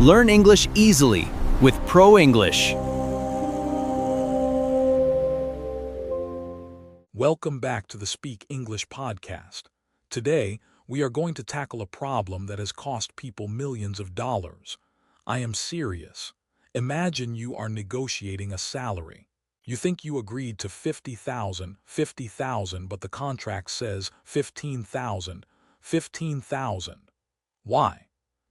Learn English easily with Pro English. Welcome back to the Speak English podcast. Today, we are going to tackle a problem that has cost people millions of dollars. I am serious. Imagine you are negotiating a salary. You think you agreed to 50,000, but the contract says 15,000. Why?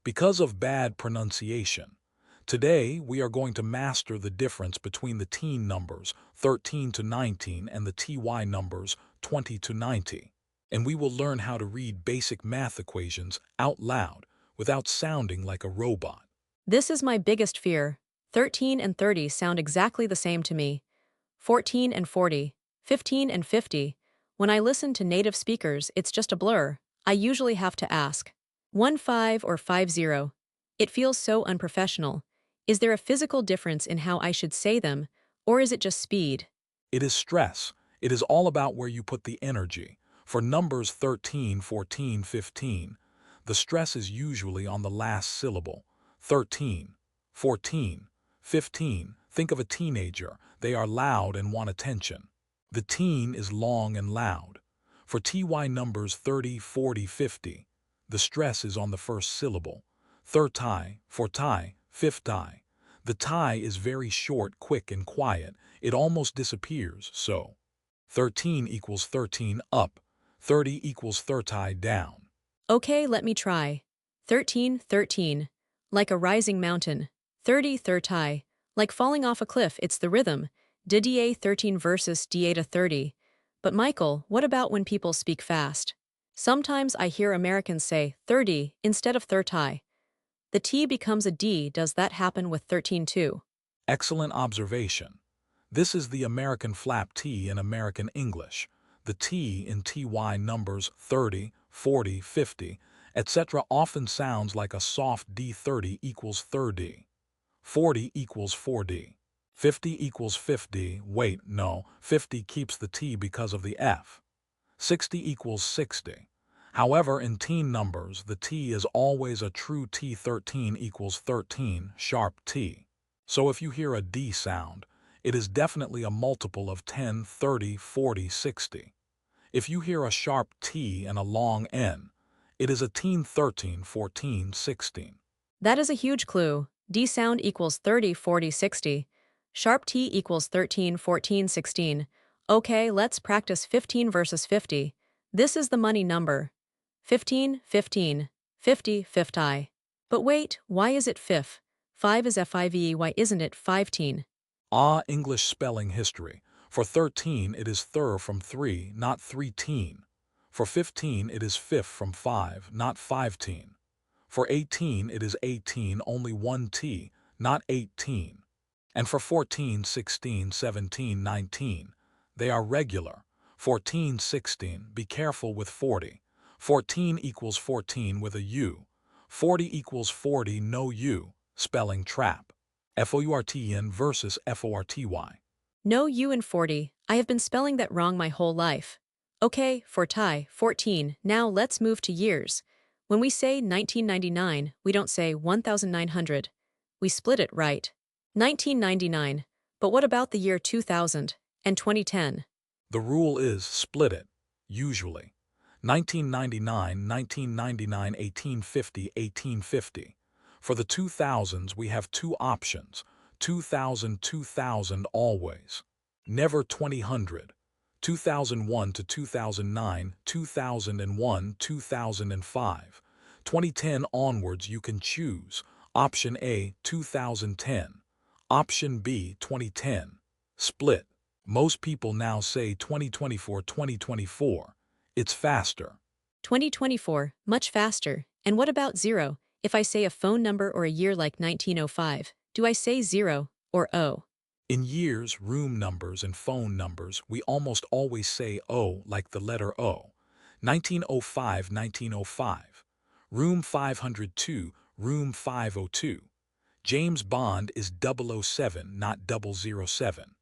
Because of bad pronunciation. Today, we are going to master the difference between the teen numbers 13 to 19 and the TY numbers 20 to 90. And we will learn how to read basic math equations out loud without sounding like a robot. This is my biggest fear. 13 and 30 sound exactly the same to me. 14 and 40, 15 and 50. When I listen to native speakers, it's just a blur. I usually have to ask, 15 or 50? It feels so unprofessional. Is there a physical difference in how I should say them, or is it just speed? It is stress. It is all about where you put the energy. For numbers 13, 14, 15, the stress is usually on the last syllable. 13, 14, 15. Think of a teenager. They are loud and want attention. The teen is long and loud. For TY numbers 30, 40, 50, the stress is on the first syllable. Thirty, forty, fifty. The tie is very short, quick, and quiet. It almost disappears, so 13 equals 13 up, 30 equals 30 down. Okay, let me try. 13, 13. Like a rising mountain. 30, 30. Like falling off a cliff, it's the rhythm. DA 13 versus DA to 30. But Michael, what about when people speak fast? Sometimes I hear Americans say 30 instead of 30. The T becomes a D. Does that happen with 13 too? Excellent observation. This is the American flap T in American English. The T in TY numbers 30, 40, 50, etc. often sounds like a soft D. 30 equals 30. 40 equals 4D. 50 equals 50. Wait, no, 50 keeps the T because of the F. 60 equals 60. However, in teen numbers, the T is always a true T. 13 equals 13, sharp T. So if you hear a D sound, it is definitely a multiple of 10, 30, 40, 60. If you hear a sharp T and a long N, it is a teen. 13, 14, 16. That is a huge clue. D sound equals 30, 40, 60. Sharp T equals 13, 14, 16. Okay, let's practice 15 versus 50. This is the money number. 15, 15, 50, 50. But wait, why is it fif? 5 is F-I-V-E, why isn't it 15? English spelling history. For 13, it is thir from 3, not 3-teen. For 15, it is fifth from 5, not 5-teen. For 18, it is 18, only 1T, not 18. And for 14, 16, 17, 19, they are regular. 14, 16, be careful with 40. 14 equals 14 with a U. 40 equals 40, no U, spelling trap. FOURTN versus FORTY. No U in 40. I have been spelling that wrong my whole life. Okay, for tie, 14. Now let's move to years. When we say 1999, we don't say 1900. We split it, right? 1999. But what about the year 2000 and 2010? The rule is split it, usually. 1999, 1999, 1850, 1850. For the 2000s, we have two options. 2000, 2000 always. Never 2000. 2001 to 2009, 2001, 2005. 2010 onwards you can choose. Option A, 2010. Option B, 2010. Split. Most people now say 2024, 2024. It's faster. 2024, much faster. And what about 0? If I say a phone number or a year like 1905, do I say 0 or O? In years, room numbers, and phone numbers, we almost always say O, like the letter O. 1905, 1905. Room 502, room 502. James Bond is 007, not 007.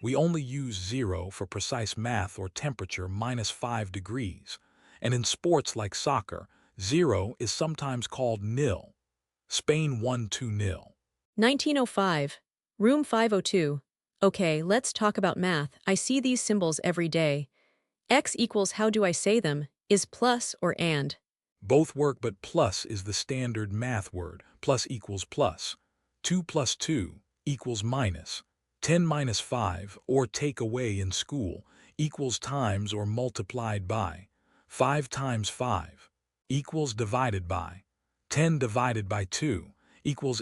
We only use 0 for precise math or temperature -5 degrees. And in sports like soccer, 0 is sometimes called nil. Spain won 2-0. 1905. Room 502. Okay, let's talk about math. I see these symbols every day. X equals, how do I say them, is plus or and. Both work, but plus is the standard math word. Plus equals plus. 2 plus 2 equals minus. 10 minus 5, or take away in school, equals times or multiplied by. 5 times 5 equals divided by. 10 divided by 2 equals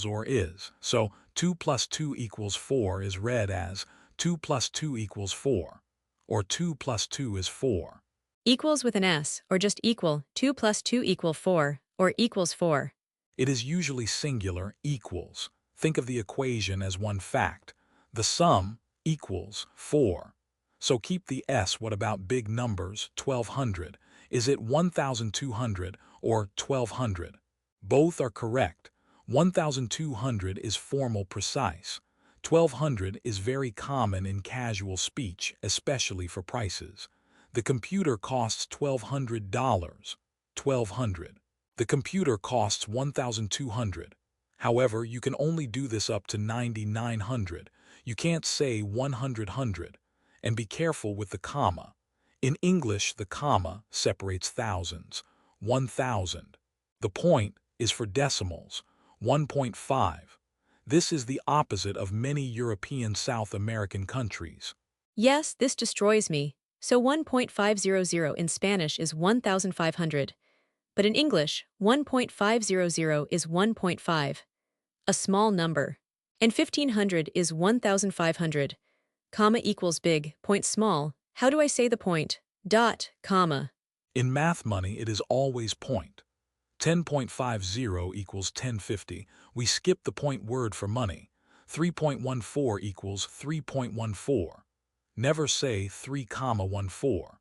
or is. So 2 plus 2 equals 4 is read as 2 plus 2 equals 4, or 2 plus 2 is 4. Equals with an S, or just equal, 2 plus 2 equal 4, or equals 4. It is usually singular, equals. Think of the equation as one fact. The sum equals 4. So keep the S. What about big numbers, 1200? Is it 1200 or 1200? Both are correct. 1200 is formal precise. 1200 is very common in casual speech, especially for prices. The computer costs $1,200. 1200. The computer costs 1,200. However, you can only do this up to 9,900. You can't say 100. And be careful with the comma. In English, the comma separates thousands. 1,000. The point is for decimals. 1.5. This is the opposite of many European South American countries. Yes, this destroys me. So 1.500 in Spanish is 1,500. But in English, 1.500 is 1.5. A small number. And 1,500 is 1,500. Comma equals big, point small. How do I say the point? Dot, comma. In math money, it is always point. 10.50 equals 1050. We skip the point word for money. 3.14 equals 3.14. Never say 3,14.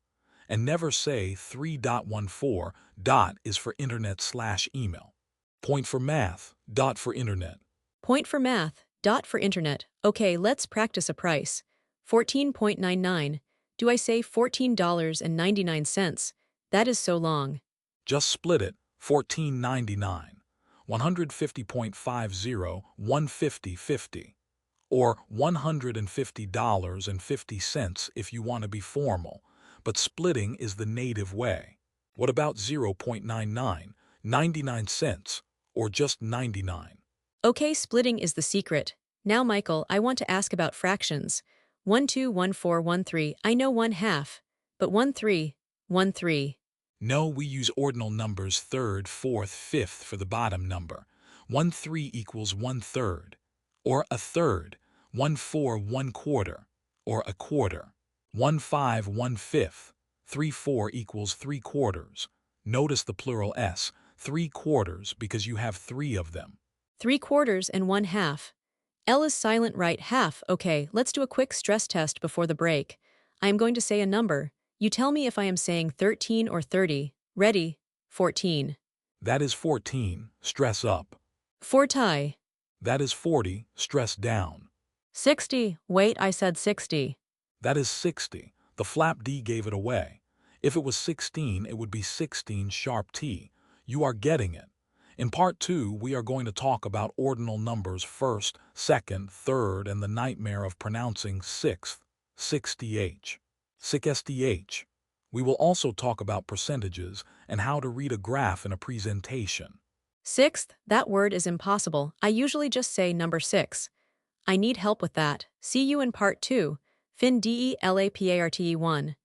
And never say 3.14. Dot is for internet/email. Point for math, dot for internet. Point for math, dot for internet. Okay, let's practice a price. 14.99. Do I say $14.99? That is so long. Just split it. 14.99. 150.50, 150.50. Or $150.50 if you want to be formal. But splitting is the native way. What about 0.99, 99 cents, or just 99? Okay, splitting is the secret. Now, Michael, I want to ask about fractions. 1 2 1 4 1 3. I know 1/2, but 1 3, 1 3. No, we use ordinal numbers third, fourth, fifth for the bottom number. 1 3 equals 1/3, or a third. 1 4 1/4, or a quarter. 1 5 1/5. 3 4 equals 3/4. Notice the plural s, 3/4, because you have 3 of them. 3/4 and 1/2. L is silent, right? Half. Okay, let's do a quick stress test before the break. I am going to say a number. You tell me if I am saying 13 or 30. Ready? 14. That is 14, stress up. 40. That is 40, stress down. 60. Wait, I said 60. That is 60. The flap D gave it away. If it was 16, it would be 16 sharp T. You are getting it. In part 2, we are going to talk about ordinal numbers first, second, third, and the nightmare of pronouncing sixth, 60th. SDH. We will also talk about percentages and how to read a graph in a presentation. Sixth, that word is impossible. I usually just say number 6. I need help with that. See you in part 2. Fin DELA PARTE 1.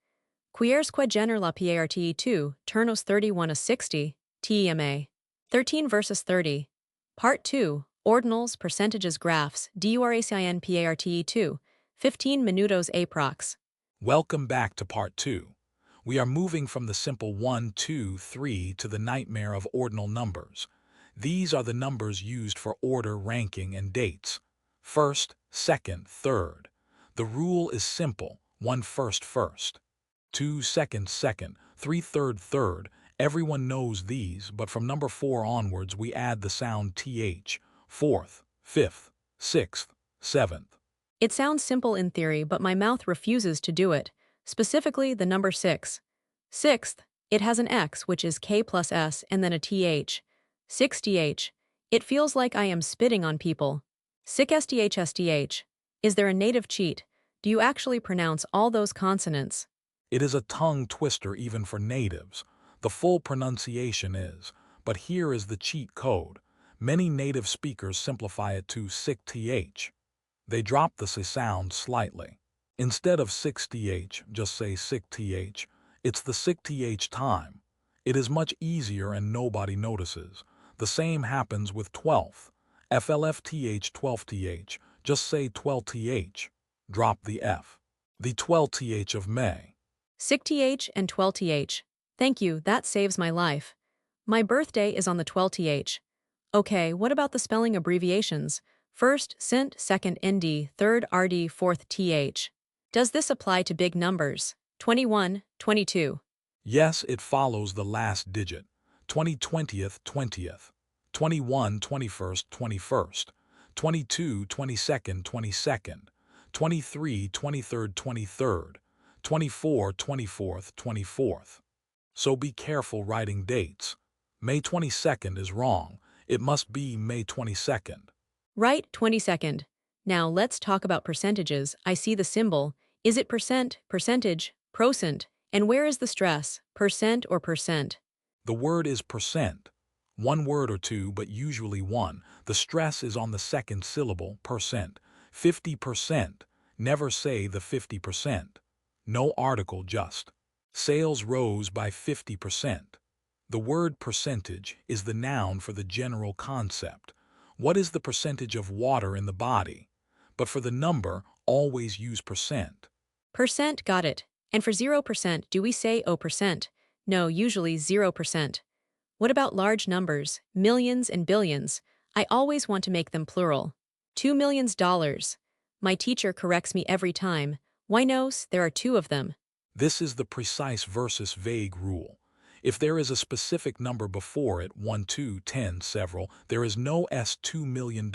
Quieres que gener la PARTE 2, turnos 31 a 60, TEMA. 13 versus 30. Part 2. Ordinals, percentages, graphs, DURACIN PARTE 2. 15 minutos aprox. Welcome back to part 2. We are moving from the simple 1, 2, 3 to the nightmare of ordinal numbers. These are the numbers used for order, ranking, and dates. First, second, third. The rule is simple: 1 first, first. 2 second, second. 3 third, third. Everyone knows these, but from number 4 onwards we add the sound th. Fourth, fifth, sixth, seventh. It sounds simple in theory, but my mouth refuses to do it, specifically the number 6. Sixth, it has an X, which is K plus S, and then a TH. 60H. It feels like I am spitting on people. Sick SDH. Is there a native cheat? Do you actually pronounce all those consonants? It is a tongue twister even for natives. The full pronunciation is, but here is the cheat code. Many native speakers simplify it to sick th. They drop the s sound slightly. Instead of 6th, just say sick th. It's the sick th time. It is much easier and nobody notices. The same happens with 12th. FLFTH 12th, just say 12th. Drop the F. The 12th of May. Sick th and 12th. Thank you, that saves my life. My birthday is on the 12th. Okay, what about the spelling abbreviations? First, cent, second, nd, third, rd, fourth, th. Does this apply to big numbers? 21, 22. Yes, it follows the last digit. 20th, 20th. 21, 21st, 21st. 22, 22nd, 22nd. 23, 23rd, 23rd. 24, 24th, 24th. So be careful writing dates. May 22nd is wrong. It must be May 22nd. Right, 22nd. Now let's talk about percentages. I see the symbol. Is it percent, percentage, procent? And where is the stress, percent or percent? The word is percent. One word or two, but usually one. The stress is on the second syllable, percent. 50%. Never say the 50%. No article, just. Sales rose by 50%. The word percentage is the noun for the general concept. What is the percentage of water in the body? But for the number, always use percent. Percent, got it. And for 0%, do we say 0%? No, usually 0%. What about large numbers, millions and billions? I always want to make them plural. $2 million. My teacher corrects me every time. Why knows, there are two of them. This is the precise versus vague rule. If there is a specific number before it, 1, 2, 10, several, there is no S $2 million.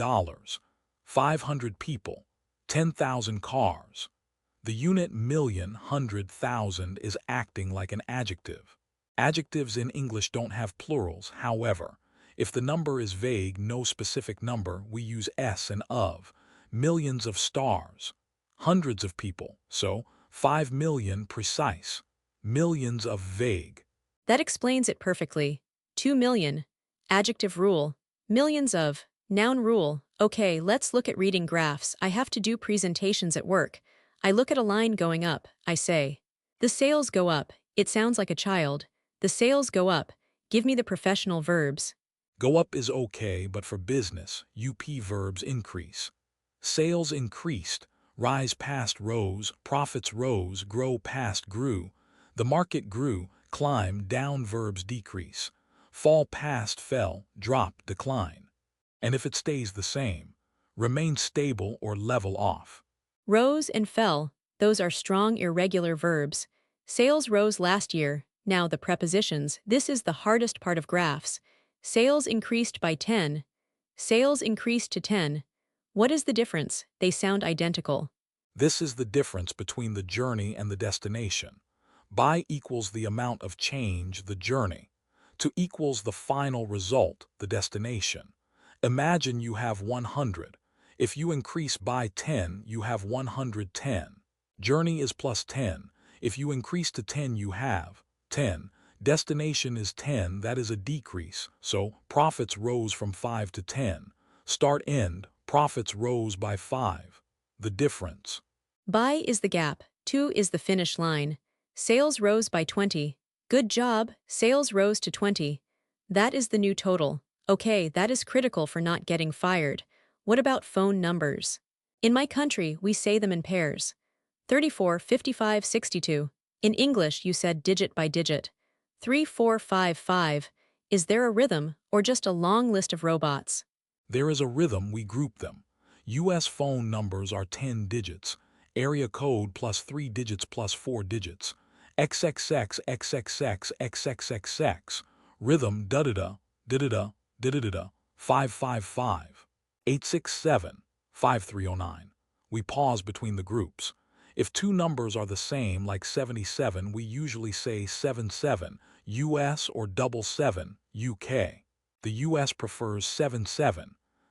500 people, 10,000 cars. The unit million, 100,000 is acting like an adjective. Adjectives in English don't have plurals, however. If the number is vague, no specific number, we use s and of. Millions of stars. Hundreds of people, so 5 million precise. Millions of vague. That explains it perfectly. 2 million. Adjective rule. Millions of. Noun rule. Okay, let's look at reading graphs. I have to do presentations at work. I look at a line going up. I say, the sales go up. It sounds like a child. The sales go up. Give me the professional verbs. Go up is okay, but for business, UP verbs increase. Sales increased. Rise past rose. Profits rose. Grow past grew. The market grew. Climb, down verbs decrease. Fall past fell. Drop, decline. And if it stays the same, remain stable or level off. Rose and fell. Those are strong irregular verbs. Sales rose last year. Now the prepositions. This is the hardest part of graphs. Sales increased by 10. Sales increased to 10. What is the difference? They sound identical. This is the difference between the journey and the destination. By equals the amount of change, the journey. To equals the final result, the destination. Imagine you have 100. If you increase by 10, you have 110. Journey is plus 10. If you increase to 10, you have 10. Destination is 10, that is a decrease. So, profits rose from 5 to 10. Start end, profits rose by 5. The difference. By is the gap. 2 is the finish line. Sales rose by 20. Good job, sales rose to 20. That is the new total. Okay, that is critical for not getting fired. What about phone numbers? In my country, we say them in pairs. 34, 55, 62. In English, you said digit by digit. 3, 4, 5, 5. Is there a rhythm, or just a long list of robots? There is a rhythm, we group them. U.S. phone numbers are 10 digits. Area code plus 3 digits plus 4 digits. XXX, XXX, XXXX. Rhythm, da-da-da, da-da-da, da-da-da, 555. 867, 5309. We pause between the groups. If two numbers are the same, like 77, we usually say 77, US or 77, UK. The US prefers 7-7.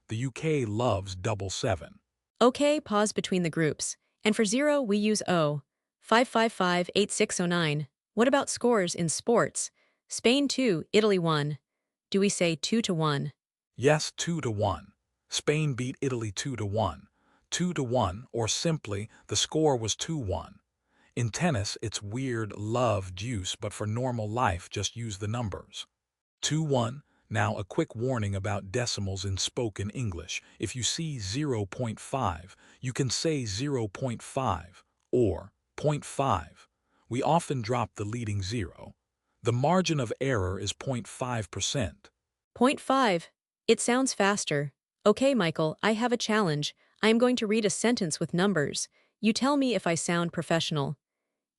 The UK loves double seven. Okay, pause between the groups. And for 0, we use O. 5558609. What about scores in sports? Spain 2, Italy 1. Do we say 2 to 1? Yes, 2-1. Spain beat Italy 2-1. 2-1, or simply, the score was 2-1. In tennis, it's weird love deuce, but for normal life, just use the numbers. 2-1. Now, a quick warning about decimals in spoken English. If you see 0.5, you can say 0.5 or zero point 0.5. We often drop the leading zero. The margin of error is 0.5%. Point 5. It sounds faster. Okay, Michael, I have a challenge. I am going to read a sentence with numbers. You tell me if I sound professional.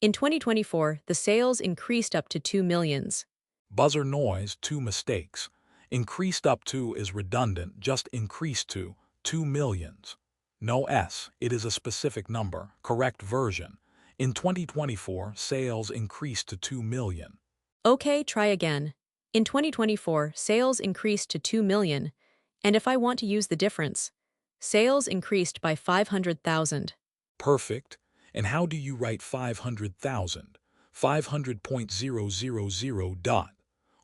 In 2024, the sales increased up to 2 millions. Buzzer noise, 2 mistakes. Increased up to is redundant, just increased to, 2 millions. No S, it is a specific number, correct version. In 2024, sales increased to 2 million. Okay, try again. In 2024, sales increased to 2 million. And if I want to use the difference, sales increased by 500,000. Perfect. And how do you write 500,000? 500.000 dot,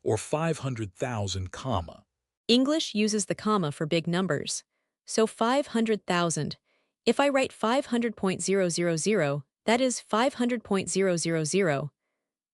or 500,000 comma. English uses the comma for big numbers. So 500,000. If I write 500.000, that is 500.000.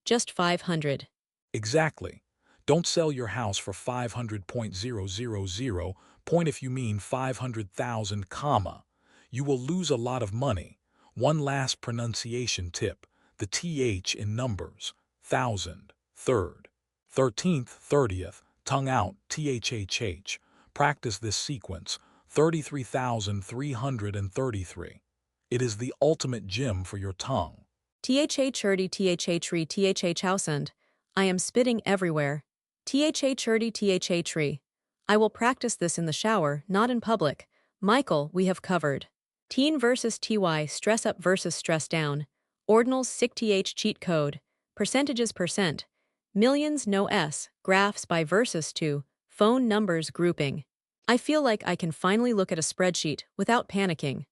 Just 500. Exactly. Don't sell your house for 500.000 point if you mean 500,000 comma. You will lose a lot of money. One last pronunciation tip. The TH in numbers. Thousand, third, 13th, 30th, tongue out, THHH. Practice this sequence. 33,333. It is the ultimate gym for your tongue. THH Urdy THH Re THH Housend. I am spitting everywhere. THH Urdy THH Re. I will practice this in the shower, not in public. Michael, we have covered. Teen versus TY, stress up versus stress down. Ordinals sick TH cheat code. Percentages percent. Millions no S. Graphs by versus to. Phone numbers grouping. I feel like I can finally look at a spreadsheet without panicking.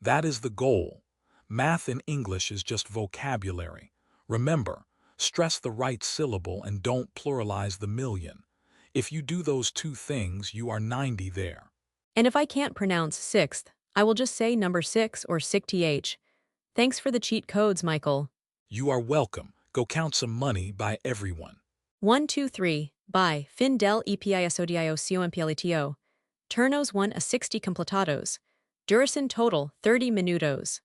That is the goal. Math in English is just vocabulary. Remember, stress the right syllable and don't pluralize the million. If you do those two things, you are 90 there. And if I can't pronounce sixth, I will just say number 6 or sick th. Thanks for the cheat codes, Michael. You are welcome. Go count some money by everyone. 1 2 3. By Fin del episodiocomplito. Turnos 1 a 60 completados. Duración total 30 minutos.